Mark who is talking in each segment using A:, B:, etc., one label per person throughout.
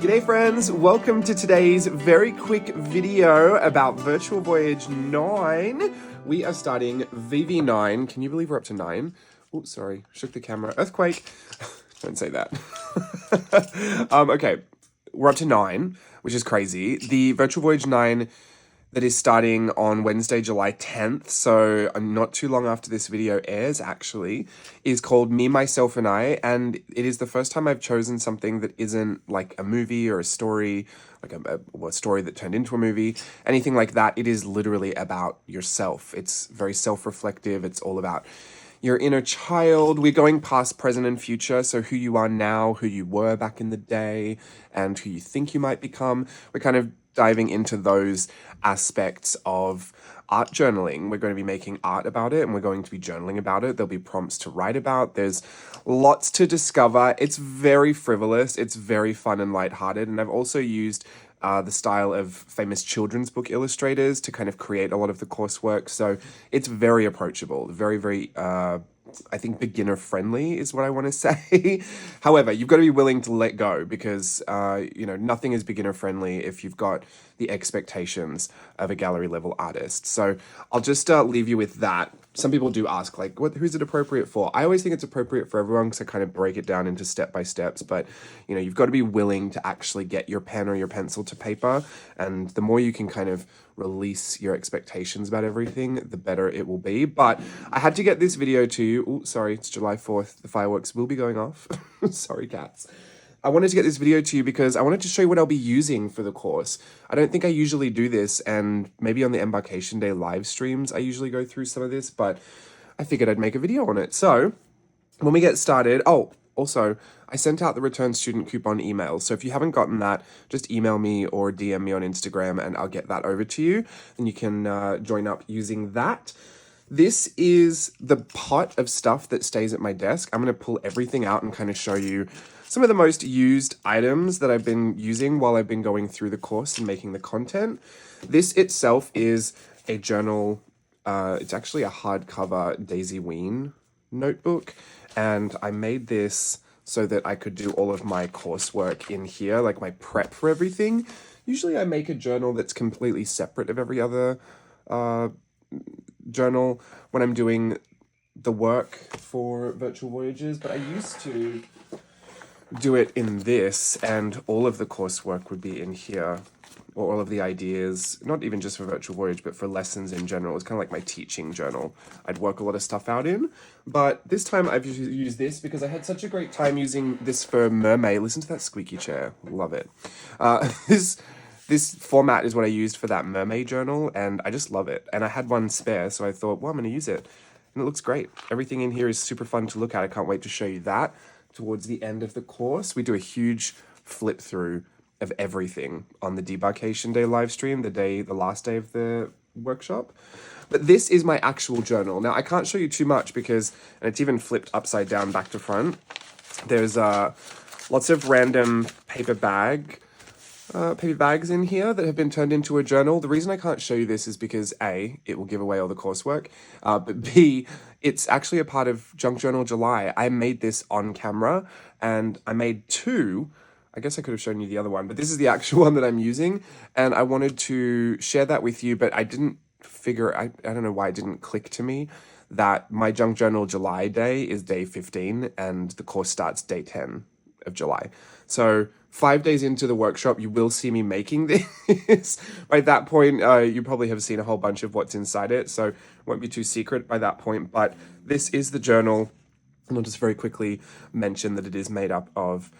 A: G'day friends, welcome to today's very quick video about Virtual Voyage 9. We are starting VV9. Can you believe we're up to 9? Oh, sorry, shook the camera. Earthquake. Don't say that. Okay, we're up to 9, which is crazy. The Virtual Voyage 9 that is starting on Wednesday, July 10th, so not too long after this video airs, actually, is called Me, Myself, and I, and it is the first time I've chosen something that isn't like a movie or a story, like a story that turned into a movie, anything like that. It is literally about yourself. It's very self-reflective. It's all about your inner child. We're going past, present, and future, so who you are now, who you were back in the day, and who you think you might become. We're kind of diving into those aspects of art journaling. We're going to be making art about it, and we're going to be journaling about it. There'll be prompts to write about. There's lots to discover. It's very frivolous. It's very fun and lighthearted. And I've also used the style of famous children's book illustrators to kind of create a lot of the coursework. So it's very approachable, very, I think beginner friendly is what I want to say. However, you've got to be willing to let go because, nothing is beginner friendly if you've got the expectations of a gallery level artist. So I'll just leave you with that. Some people do ask, like, who's it appropriate for? I always think it's appropriate for everyone because I kind of break it down into step-by-steps, but, you've got to be willing to actually get your pen or your pencil to paper, and the more you can kind of release your expectations about everything, the better it will be. But I had to get this video to you. Oh, sorry, it's July 4th. The fireworks will be going off. Sorry, cats. I wanted to get this video to you because I wanted to show you what I'll be using for the course. I don't think I usually do this, and maybe on the embarkation day live streams I usually go through some of this, but I figured I'd make a video on it. So when we get started, also, I sent out the return student coupon email, so if you haven't gotten that, just email me or DM me on Instagram and I'll get that over to you, and you can join up using that. This is the pot of stuff that stays at my desk. I'm going to pull everything out and kind of show you some of the most used items that I've been using while I've been going through the course and making the content. This itself is a journal. It's actually a hardcover Daisy Ween notebook, and I made this so that I could do all of my coursework in here, like my prep for everything. Usually I make a journal that's completely separate of every other journal when I'm doing the work for Virtual Voyages, but I used to do it in this, and all of the coursework would be in here, or all of the ideas, not even just for Virtual Voyage, but for lessons in general. It's kind of like my teaching journal. I'd work a lot of stuff out in, but this time I've used this because I had such a great time using this for Mermaid. Listen to that squeaky chair. Love it. This format is what I used for that mermaid journal, and I just love it. And I had one spare, so I thought, well, I'm going to use it. And it looks great. Everything in here is super fun to look at. I can't wait to show you that towards the end of the course. We do a huge flip through of everything on the debarkation day live stream, the last day of the workshop. But this is my actual journal. Now, I can't show you too much because, and it's even flipped upside down back to front. There's lots of random paper bags in here that have been turned into a journal. The reason I can't show you this is because A, it will give away all the coursework, but B, it's actually a part of Junk Journal July. I made this on camera, and I made two. I guess I could have shown you the other one, but this is the actual one that I'm using, and I wanted to share that with you, but I didn't figure, I don't know why it didn't click to me that my Junk Journal July day is day 15, and the course starts day 10 of July. So 5 days into the workshop, you will see me making this. By that point, you probably have seen a whole bunch of what's inside it, so it won't be too secret by that point. But this is the journal, and I'll just very quickly mention that it is made up of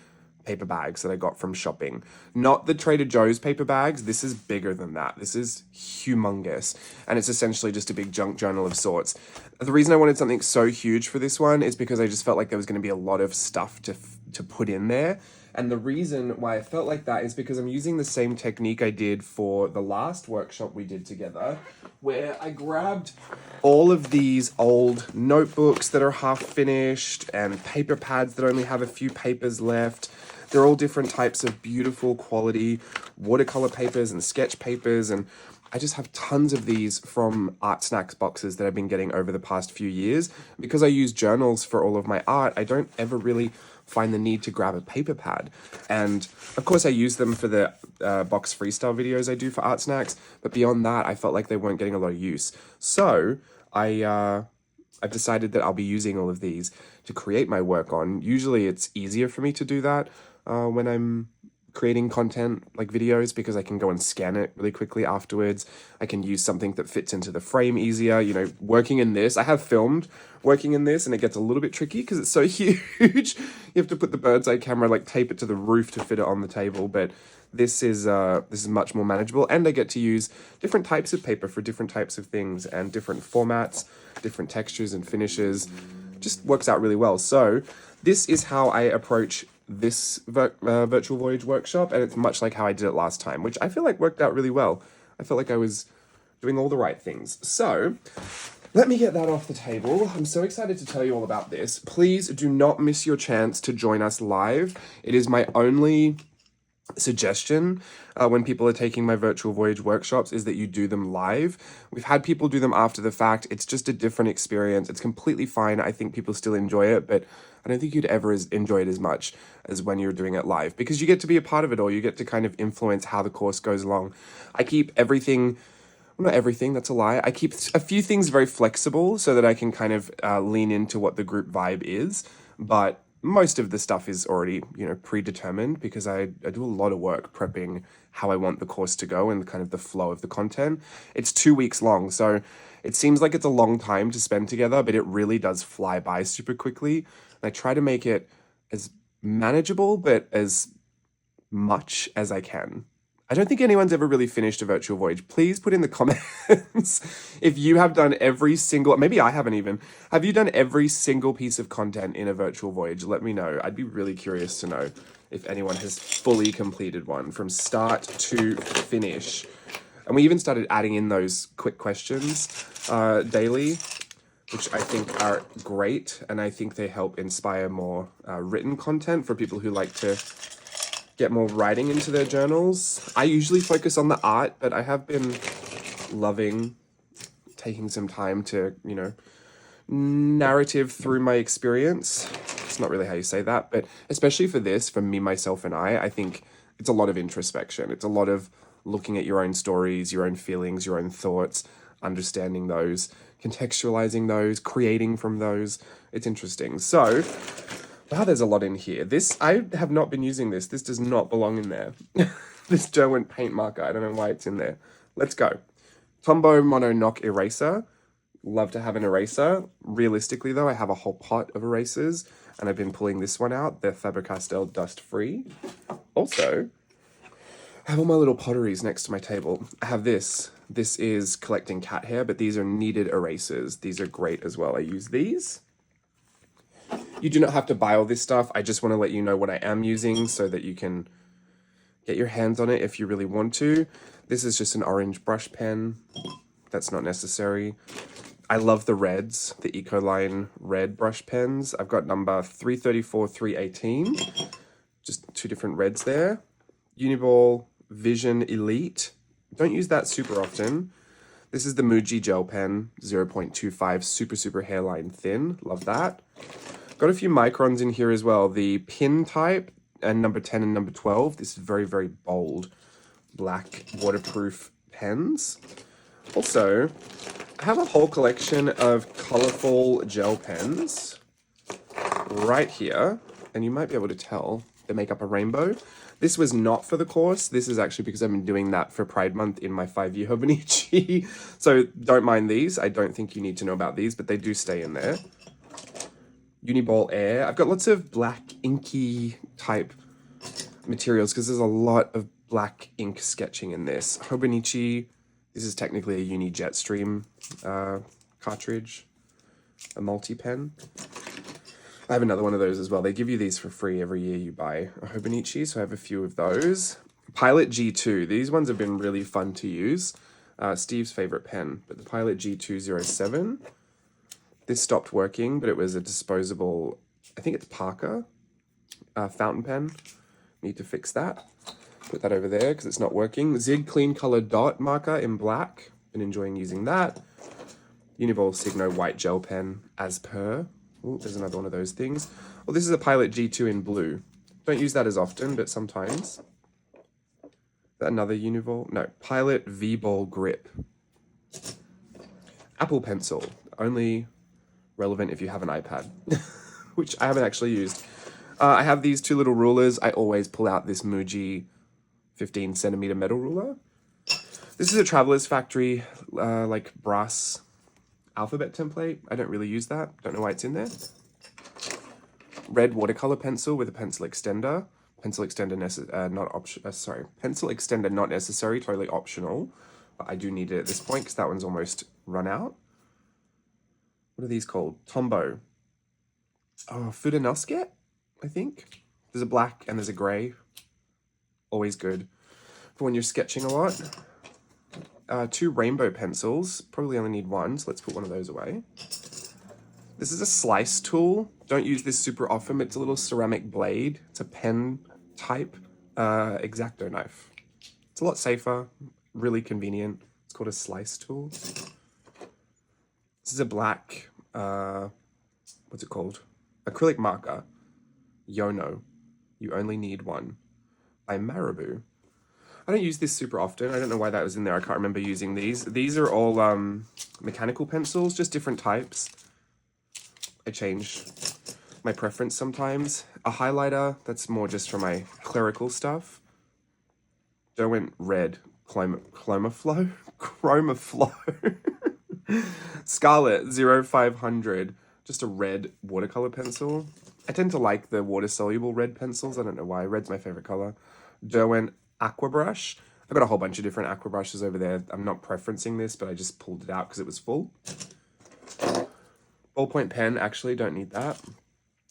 A: paper bags that I got from shopping. Not the Trader Joe's paper bags. This is bigger than that. This is humongous, and it's essentially just a big junk journal of sorts. The reason I wanted something so huge for this one is because I just felt like there was going to be a lot of stuff to put in there. And the reason why I felt like that is because I'm using the same technique I did for the last workshop we did together, where I grabbed all of these old notebooks that are half finished and paper pads that only have a few papers left. They're all different types of beautiful quality watercolor papers and sketch papers, and I just have tons of these from Art Snacks boxes that I've been getting over the past few years. Because I use journals for all of my art, I don't ever really find the need to grab a paper pad. And of course I use them for the box freestyle videos I do for Art Snacks, but beyond that I felt like they weren't getting a lot of use. So I've decided that I'll be using all of these to create my work on. Usually it's easier for me to do that when I'm creating content like videos, because I can go and scan it really quickly afterwards. I can use something that fits into the frame easier. You know, working in this, I have filmed working in this and it gets a little bit tricky because it's so huge. You have to put the bird's eye camera, like tape it to the roof to fit it on the table, but this is much more manageable, and I get to use different types of paper for different types of things and different formats, different textures and finishes. Just works out really well. So this is how I approach this virtual voyage workshop, and it's much like how I did it last time, which I feel like worked out really well. I felt like I was doing all the right things. So let me get that off the table. I'm so excited to tell you all about this. Please do not miss your chance to join us live. It is my only suggestion when people are taking my virtual voyage workshops, is that you do them live. We've had people do them after the fact. It's just a different experience. It's completely fine. I think people still enjoy it, but I don't think you'd ever enjoy it as much as when you're doing it live, because you get to be a part of it all. You get to kind of influence how the course goes along. I keep everything, well, not everything, that's a lie. I keep a few things very flexible so that I can kind of lean into what the group vibe is, but most of the stuff is already, you know, predetermined, because I do a lot of work prepping how I want the course to go and kind of the flow of the content. It's 2 weeks long, so it seems like it's a long time to spend together, but it really does fly by super quickly. And I try to make it as manageable, but as much as I can. I don't think anyone's ever really finished a virtual voyage. Please put in the comments if you have done every single, maybe I haven't even, have you done every single piece of content in a virtual voyage? Let me know. I'd be really curious to know if anyone has fully completed one from start to finish. And we even started adding in those quick questions daily, which I think are great. And I think they help inspire more written content for people who like to get more writing into their journals. I usually focus on the art, but I have been loving taking some time to, you know, narrative through my experience. It's not really how you say that, but especially for this, for me, myself, and I think it's a lot of introspection. It's a lot of looking at your own stories, your own feelings, your own thoughts, understanding those, contextualizing those, creating from those. It's interesting. So, wow, there's a lot in here. This, I have not been using this. This does not belong in there. This Derwent paint marker, I don't know why it's in there. Let's go. Tombow Mono Knock eraser. Love to have an eraser. Realistically though, I have a whole pot of erasers, and I've been pulling this one out. They're Faber-Castell dust free. Also, I have all my little potteries next to my table. I have this. This is collecting cat hair, but these are kneaded erasers. These are great as well. I use these. You do not have to buy all this stuff. I just want to let you know what I am using so that you can get your hands on it if you really want to. This is just an orange brush pen. That's not necessary. I love the reds, the Ecoline red brush pens. I've got number 334, 318. Just two different reds there. Uniball Vision Elite. Don't use that super often. This is the Muji gel pen, 0.25, super hairline thin. Love that. Got a few microns in here as well. The pin type and number 10 and number 12. This is very bold black waterproof pens. Also, I have a whole collection of colorful gel pens right here, and you might be able to tell they make up a rainbow. This was not for the course. This is actually because I've been doing that for Pride Month in my 5-year Hobonichi. So don't mind these. I don't think you need to know about these, but they do stay in there. Uniball Air. I've got lots of black inky type materials because there's a lot of black ink sketching in this. Hobonichi. This is technically a Uni Jetstream cartridge, a multi-pen. I have another one of those as well. They give you these for free every year you buy a Hobonichi, so I have a few of those. Pilot G2. These ones have been really fun to use. Steve's favorite pen, but the Pilot G207. This stopped working, but it was a disposable, I think it's Parker fountain pen. Need to fix that. Put that over there because it's not working. Zig Clean Color Dot marker in black. Been enjoying using that. Uniball Signo white gel pen as per. Oh, there's another one of those things. Well, this is a Pilot G2 in blue. Don't use that as often, but sometimes. Another Univol. No, Pilot V-Ball Grip. Apple Pencil. Only relevant if you have an iPad, which I haven't actually used. I have these two little rulers. I always pull out this Muji 15 centimeter metal ruler. This is a Traveler's Factory, like brass alphabet template. I don't really use that. Don't know why it's in there. Red watercolor pencil with a pencil extender. Pencil extender pencil extender not necessary, totally optional. But I do need it at this point because that one's almost run out. What are these called? Tombow. Oh, Fudanosket, I think. There's a black and there's a gray. Always good for when you're sketching a lot. Two rainbow pencils. Probably only need one, so let's put one of those away. This is a slice tool. Don't use this super often. It's a little ceramic blade. It's a pen type X-Acto knife. It's a lot safer, really convenient. It's called a slice tool. This is a black, what's it called? Acrylic marker. Yono. You only need one. By Marabou. I don't use this super often. I don't know why that was in there. I can't remember using these. These are all mechanical pencils, just different types. I change my preference sometimes. A highlighter, that's more just for my clerical stuff. Derwent Red Chromaflow. Scarlet 0500, just a red watercolor pencil. I tend to like the water-soluble red pencils. I don't know why. Red's my favorite color. Derwent Aqua Brush. I've got a whole bunch of different aqua brushes over there. I'm not preferencing this, but I just pulled it out because it was full. Ballpoint pen, actually, don't need that.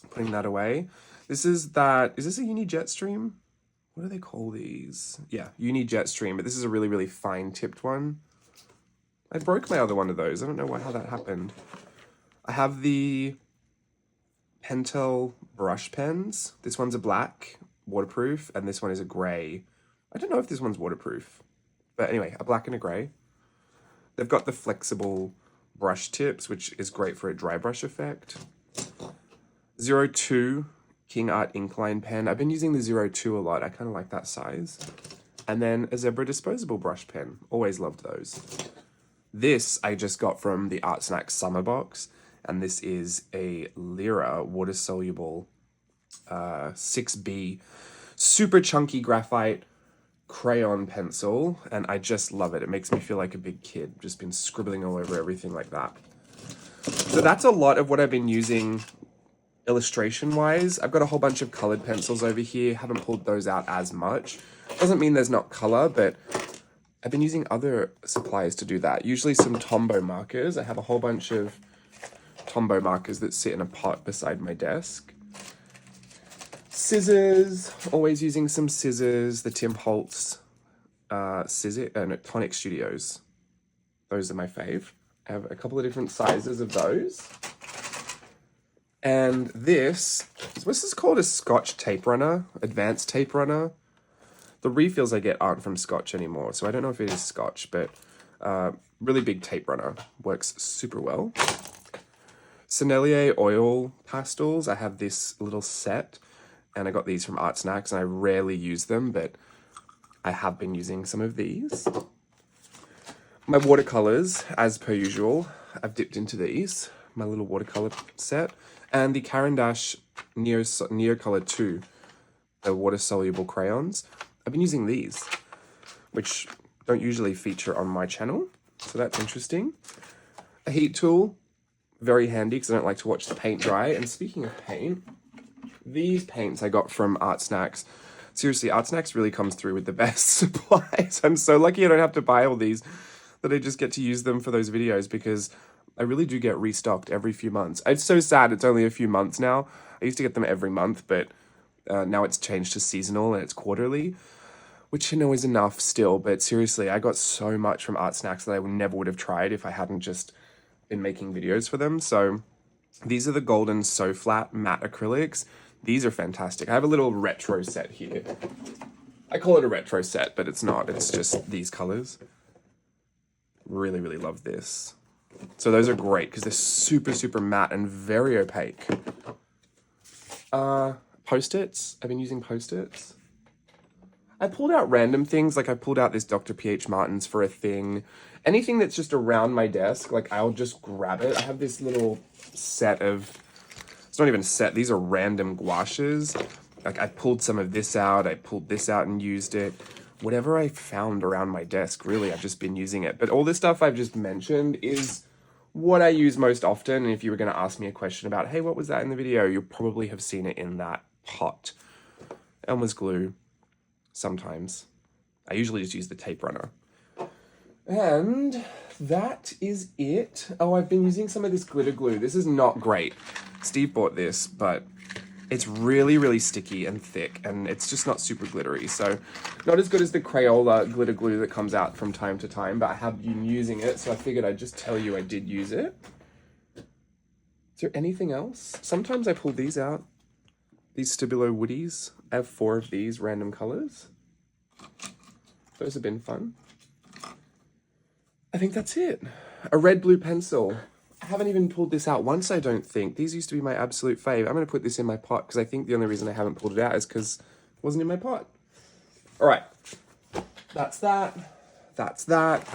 A: Putting that away. Is this a Uni Jetstream? What do they call these? Yeah, Uni Jetstream, but this is a really, really fine tipped one. I broke my other one of those. I don't know how that happened. I have the Pentel brush pens. This one's a black, waterproof, and this one is a gray. I don't know if this one's waterproof, but anyway, a black and a gray. They've got the flexible brush tips, which is great for a dry brush effect. 02 King Art Inkline pen. I've been using the 02 a lot. I kind of like that size. And then a Zebra disposable brush pen. Always loved those. This I just got from the Art Snacks summer box, and this is a Lyra water-soluble 6B super chunky graphite crayon pencil, and I just love it. It makes me feel like a big kid. Just been scribbling all over everything like that. So that's a lot of what I've been using illustration-wise. I've got a whole bunch of colored pencils over here. Haven't pulled those out as much. Doesn't mean there's not color, but I've been using other supplies to do that. Usually some Tombow markers. I have a whole bunch of Tombow markers that sit in a pot beside my desk. Scissors, always using some scissors. The Tim Holtz Tonic Studios. Those are my fave. I have a couple of different sizes of those. And this is called a Scotch tape runner, advanced tape runner. The refills I get aren't from Scotch anymore, so I don't know if it is Scotch, but really big tape runner. Works super well. Sennelier oil pastels. I have this little set, and I got these from Art Snacks, and I rarely use them, but I have been using some of these. My watercolors, as per usual, I've dipped into these. My little watercolor set. And the Caran d'Ache Neocolor 2, the water-soluble crayons. I've been using these, which don't usually feature on my channel, so that's interesting. A heat tool, very handy because I don't like to watch the paint dry. And speaking of paint, these paints I got from Art Snacks. Seriously, Art Snacks really comes through with the best supplies. I'm so lucky I don't have to buy all these, that I just get to use them for those videos, because I really do get restocked every few months. It's so sad it's only a few months now. I used to get them every month, but now it's changed to seasonal and it's quarterly, which I know is enough still, but seriously, I got so much from Art Snacks that I never would have tried if I hadn't just been making videos for them. So these are the Golden So Flat matte acrylics. These are fantastic. I have a little retro set here. I call it a retro set, but it's not. It's just these colors. Really, really love this. So those are great because they're super, super matte and very opaque. Post-its. I've been using Post-its. I pulled out random things, like I pulled out this Dr. P.H. Martin's for a thing. Anything that's just around my desk, like I'll just grab it. I have this little set of, it's not even a set, these are random gouaches. Like I pulled some of this out, I pulled this out and used it. Whatever I found around my desk, really, I've just been using it. But all this stuff I've just mentioned is what I use most often. And if you were going to ask me a question about, hey, what was that in the video? You'll probably have seen it in that pot. Elmer's glue. Sometimes. I usually just use the tape runner. And that is it. Oh, I've been using some of this glitter glue. This is not great. Steve bought this, but it's really, really sticky and thick, and it's just not super glittery. So not as good as the Crayola glitter glue that comes out from time to time, but I have been using it, so I figured I'd just tell you I did use it. Is there anything else? Sometimes I pull these out. These Stabilo Woodies. I have 4 of these random colors. Those have been fun. I think that's it. A red blue pencil. I haven't even pulled this out once, I don't think. These used to be my absolute fave. I'm going to put this in my pot because I think the only reason I haven't pulled it out is because it wasn't in my pot. All right. That's that. That's that.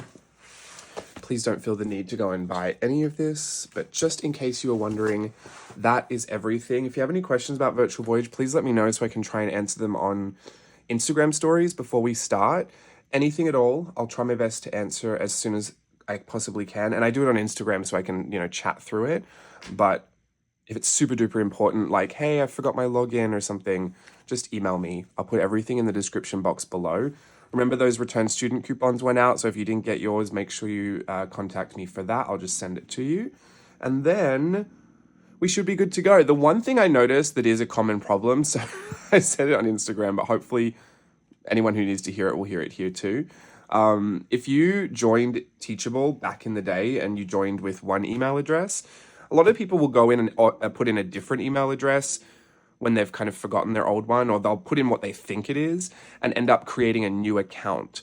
A: Please don't feel the need to go and buy any of this, but just in case you were wondering, that is everything. If you have any questions about Virtual Voyage, please let me know so I can try and answer them on Instagram stories before we start. Anything at all, I'll try my best to answer as soon as I possibly can. And I do it on Instagram so I can, chat through it. But if it's super duper important, like, hey, I forgot my login or something, just email me. I'll put everything in the description box below. Remember those return student coupons went out, so if you didn't get yours, make sure you contact me for that. I'll just send it to you. And then we should be good to go. The one thing I noticed that is a common problem, so I said it on Instagram, but hopefully anyone who needs to hear it will hear it here too. If you joined Teachable back in the day and you joined with one email address, a lot of people will go in and put in a different email address when they've kind of forgotten their old one, or they'll put in what they think it is and end up creating a new account.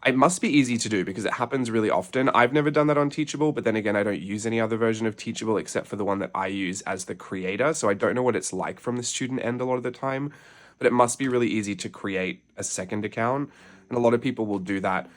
A: It must be easy to do because it happens really often. I've never done that on Teachable, but then again, I don't use any other version of Teachable except for the one that I use as the creator. So I don't know what it's like from the student end a lot of the time, but it must be really easy to create a second account. And a lot of people will do that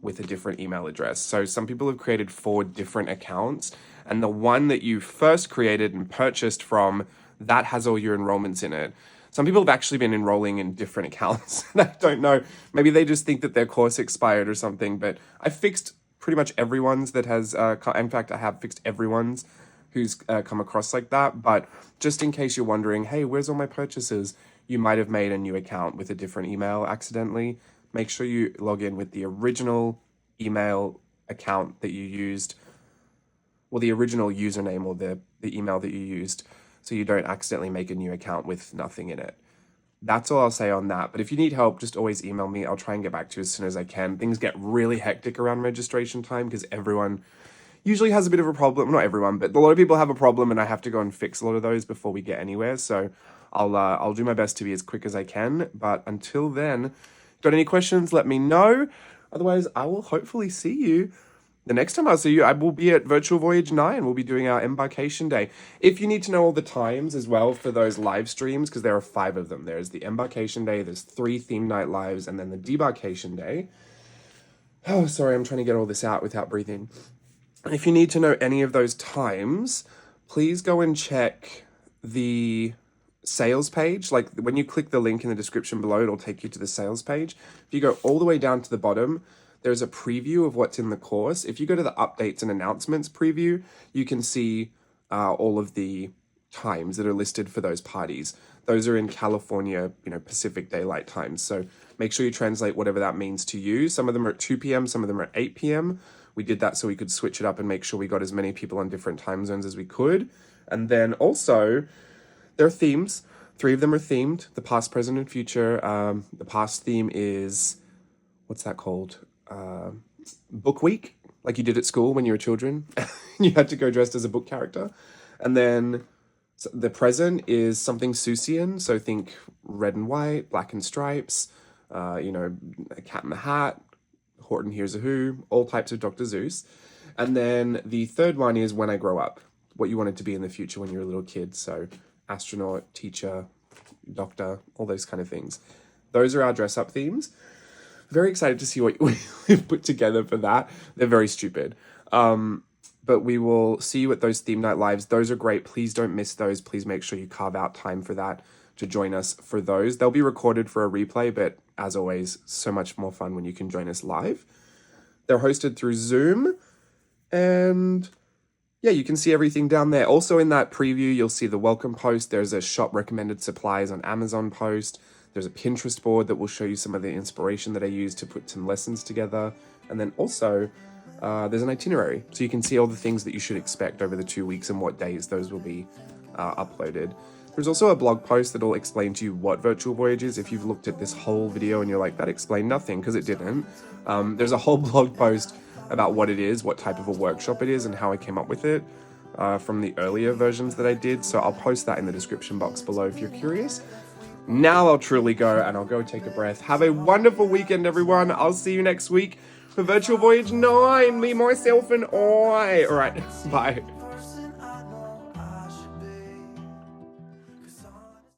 A: with a different email address. So some people have created 4 different accounts, and the one that you first created and purchased from, that has all your enrollments in it. Some people have actually been enrolling in different accounts. And I don't know, maybe they just think that their course expired or something, but I fixed pretty much everyone's that has, in fact, I have fixed everyone's who's come across like that. But just in case you're wondering, hey, where's all my purchases? You might have made a new account with a different email accidentally. Make sure you log in with the original email account that you used, or the original username or the email that you used, so you don't accidentally make a new account with nothing in it. That's all I'll say on that. But if you need help, just always email me. I'll try and get back to you as soon as I can. Things get really hectic around registration time because everyone usually has a bit of a problem. Not everyone, but a lot of people have a problem, and I have to go and fix a lot of those before we get anywhere. So I'll do my best to be as quick as I can. But until then, got any questions, let me know. Otherwise, I will hopefully see you. The next time I'll see you, I will be at Virtual Voyage 9. We'll be doing our embarkation day. If you need to know all the times as well for those live streams, because there are 5 of them. There's the embarkation day, there's 3 theme night lives, and then the debarkation day. Oh, sorry, I'm trying to get all this out without breathing. If you need to know any of those times, please go and check the sales page. Like when you click the link in the description below, it'll take you to the sales page. If you go all the way down to the bottom, there's a preview of what's in the course. If you go to the updates and announcements preview, you can see all of the times that are listed for those parties. Those are in California, Pacific Daylight Times. So make sure you translate whatever that means to you. Some of them are at 2 p.m., some of them are at 8 p.m. We did that so we could switch it up and make sure we got as many people on different time zones as we could. And then also, there are themes. 3 of them are themed, the past, present, and future. The past theme is, what's that called? Book week, like you did at school when you were children. You had to go dressed as a book character. And then the present is something Seussian, so think red and white, black and stripes, a Cat in the Hat, Horton Hears a Who, all types of Dr. Seuss. And then the third one is when I grow up, what you wanted to be in the future when you were a little kid. So astronaut, teacher, doctor, all those kind of things. Those are our dress up themes. Very excited to see what we've put together for that. They're very stupid. But we will see you at those theme night lives. Those are great. Please don't miss those. Please make sure you carve out time for that to join us for those. They'll be recorded for a replay, but as always, so much more fun when you can join us live. They're hosted through Zoom, and yeah, you can see everything down there. Also in that preview, you'll see the welcome post. There's a shop recommended supplies on Amazon post. There's a Pinterest board that will show you some of the inspiration that I use to put some lessons together. And then also, there's an itinerary, so you can see all the things that you should expect over the 2 weeks and what days those will be uploaded. There's also a blog post that will explain to you what Virtual Voyage is. If you've looked at this whole video and you're like, that explained nothing, because it didn't. There's a whole blog post about what it is, what type of a workshop it is, and how I came up with it from the earlier versions that I did. So I'll post that in the description box below if you're curious. Now I'll truly go, and I'll go take a breath. Have a wonderful weekend, everyone. I'll see you next week for Virtual Voyage 9. Me, myself, and I. All right, bye.